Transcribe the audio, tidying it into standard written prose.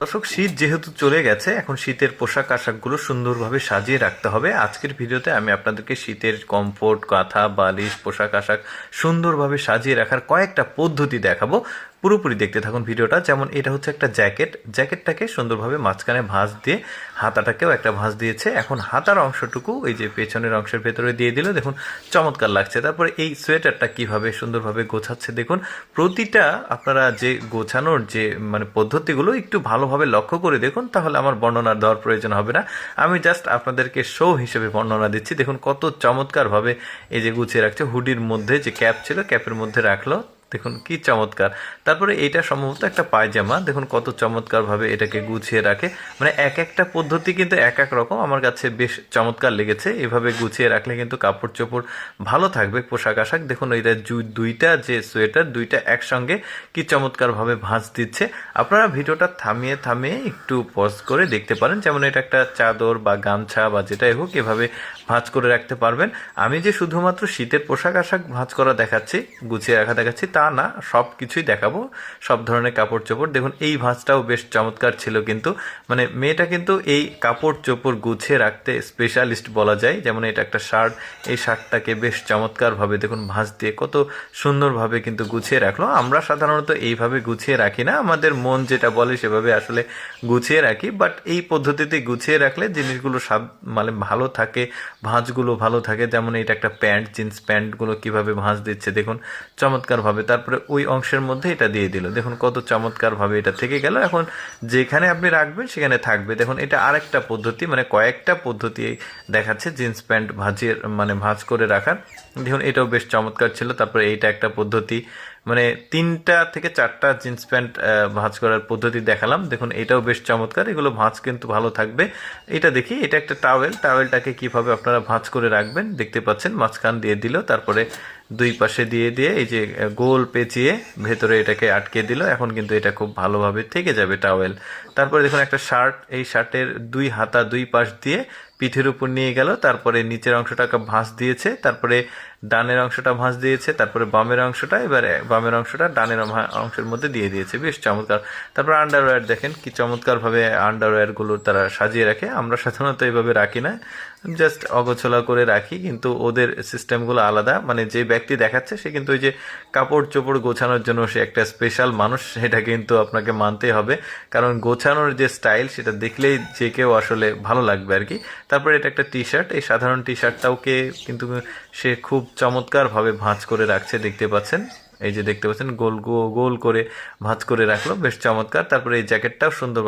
দর্শক, শীত যেহেতু চলে গেছে, এখন শীতের পোশাক আশাকগুলো সুন্দরভাবে সাজিয়ে রাখতে হবে। আজকের ভিডিওতে আমি আপনাদেরকে শীতের কমফোর্ট, কাঁথা, বালিশ, পোশাক আশাক সুন্দরভাবে সাজিয়ে রাখার কয়েকটা পদ্ধতি দেখাবো। পুরোপুরি দেখতে থাকুন ভিডিওটা। যেমন এটা হচ্ছে একটা জ্যাকেটটাকে সুন্দরভাবে মাঝখানে ভাঁজ দিয়ে হাতাটাকেও একটা ভাঁজ দিয়েছে। এখন হাতার অংশটুকু এই যে পেছনের অংশের ভেতরে দিয়ে দিল, দেখুন চমৎকার লাগছে। তারপরে এই সোয়েটারটা কিভাবে সুন্দরভাবে গোছাচ্ছে দেখুন। প্রতিটা আপনারা যে গোছানোর যে পদ্ধতিগুলো একটু ভালোভাবে লক্ষ্য করে দেখুন, তাহলে আমার বর্ণনা দেওয়ার প্রয়োজন হবে না। আমি জাস্ট আপনাদেরকে শো হিসেবে বর্ণনা দিচ্ছি। দেখুন কত চমৎকারভাবে এই যে গুছিয়ে রাখছে। হুডির মধ্যে যে ক্যাপ ছিল, ক্যাপের মধ্যে রাখলো, দেখুন কি চমৎকার। তারপরে এইটা সম্ভবত একটা পায়জামা, দেখুন কত চমৎকারভাবে এটাকে গুছিয়ে রাখে। এক একটা পদ্ধতি কিন্তু এক এক রকম, আমার কাছে বেশ চমৎকার লেগেছে। এভাবে গুছিয়ে রাখলে কিন্তু কাপড় চোপড় ভালো থাকবে, পোশাক আশাক। দেখুন এটা দুইটা যে সোয়েটার, দুইটা একসঙ্গে কি চমৎকারভাবে ভাঁজ দিচ্ছে। আপনারা ভিডিওটা থামিয়ে থামিয়ে একটু পজ করে দেখতে পারেন। যেমন এটা একটা চাদর বা গামছা বা যেটাই হোক, এভাবে ভাঁজ করে রাখতে পারবেন। আমি যে শুধুমাত্র শীতের পোশাক আশাক ভাঁজ করা দেখাচ্ছি, গুছিয়ে রাখা দেখাচ্ছি তা না, সব কিছুই দেখাবো, সব ধরনের কাপড় চোপড়। দেখুন এই ভাঁজটাও বেশ চমৎকার ছিল, কিন্তু মেয়েটা কিন্তু এই কাপড় চোপড় গুছিয়ে রাখতে স্পেশালিস্ট বলা যায়। যেমন এটা একটা শার্ট, এই শার্টটাকে বেশ চমৎকারভাবে দেখুন ভাঁজ দিয়ে কত সুন্দরভাবে কিন্তু গুছিয়ে রাখলো। আমরা সাধারণত এইভাবে গুছিয়ে রাখি না, আমাদের মন যেটা বলে সেভাবে আসলে গুছিয়ে রাখি, বাট এই পদ্ধতিতে গুছিয়ে রাখলে জিনিসগুলো ভালো থাকে, ভাঁজগুলো ভালো থাকে। যেমন এটা একটা প্যান্ট, জিন্স প্যান্টগুলো কিভাবে ভাঁজ দিচ্ছে দেখুন চমৎকারভাবে। তারপরে ওই অংশের মধ্যে এটা দিয়ে দিল, দেখুন কত চমৎকারভাবে এটা থেকে গেল। এখন যেখানে আপনি রাখবেন সেখানে থাকবে। দেখুন এটা আরেকটা পদ্ধতি, কয়েকটা পদ্ধতি দেখাচ্ছে জিন্স প্যান্ট ভাঁজের ভাঁজ করে রাখার। দেখুন এটাও বেশ চমৎকার ছিল। তারপরে এইটা একটা পদ্ধতি, 3টা থেকে 4টা জিন্স প্যান্ট ভাঁজ করার পদ্ধতি দেখালাম। দেখুন এটাও বেশ চমৎকার, এগুলো ভাঁজ কিন্তু ভালো থাকবে। এটা দেখি, এটা একটা টাওয়েলটাকে কিভাবে আপনারা ভাঁজ করে রাখবেন দেখতে পাচ্ছেন। মাঝখান দিয়ে দিল, তারপরে দুই পাশে দিয়ে দিয়ে এই যে গোল পেঁচিয়ে ভেতরে এটাকে আটকে দিল। এখন কিন্তু এটা খুব ভালোভাবে থেকে যাবে টাওয়েল। তারপরে দেখুন একটা শার্ট, এই শার্টের দুই হাতা দুই পাশ দিয়ে পিঠের উপর নিয়ে গেল। তারপরে নিচের অংশটাকে ভাঁজ দিয়েছে, তারপরে ডানের অংশটা ভাঁজ দিয়েছে, তারপরে বামের অংশটা, এবারে বামের অংশটা ডানের অংশের মধ্যে দিয়ে দিয়েছে, বেশ চমৎকার। তারপর আন্ডারওয়্যার দেখেন কি চমৎকারভাবে আন্ডারওয়্যারগুলো তারা সাজিয়ে রাখে। আমরা সাধারণত এইভাবে রাখি না, জাস্ট অগোছলা করে রাখি, কিন্তু ওদের সিস্টেমগুলো আলাদা। যে ব্যক্তি দেখাচ্ছে সে কিন্তু ওই যে কাপড় চোপড় গোছানোর জন্য সে একটা স্পেশাল মানুষ, সেটা কিন্তু আপনাকে মানতে হবে। কারণ গোছানোর যে স্টাইল সেটা দেখলেই যে কেউ আসলে ভালো লাগবে আর কি। তারপরে এটা একটা টি শার্ট, এই সাধারণ টি শার্টটাওকে কিন্তু সে খুব চমৎকারভাবে ভাঁজ করে রাখছে দেখতে পাচ্ছেন। এই যে দেখতে পাচ্ছেন গোল গোল করে ভাঁজ করে রাখলো, বেশ চমৎকার। তারপরে এই জ্যাকেটটাও সুন্দর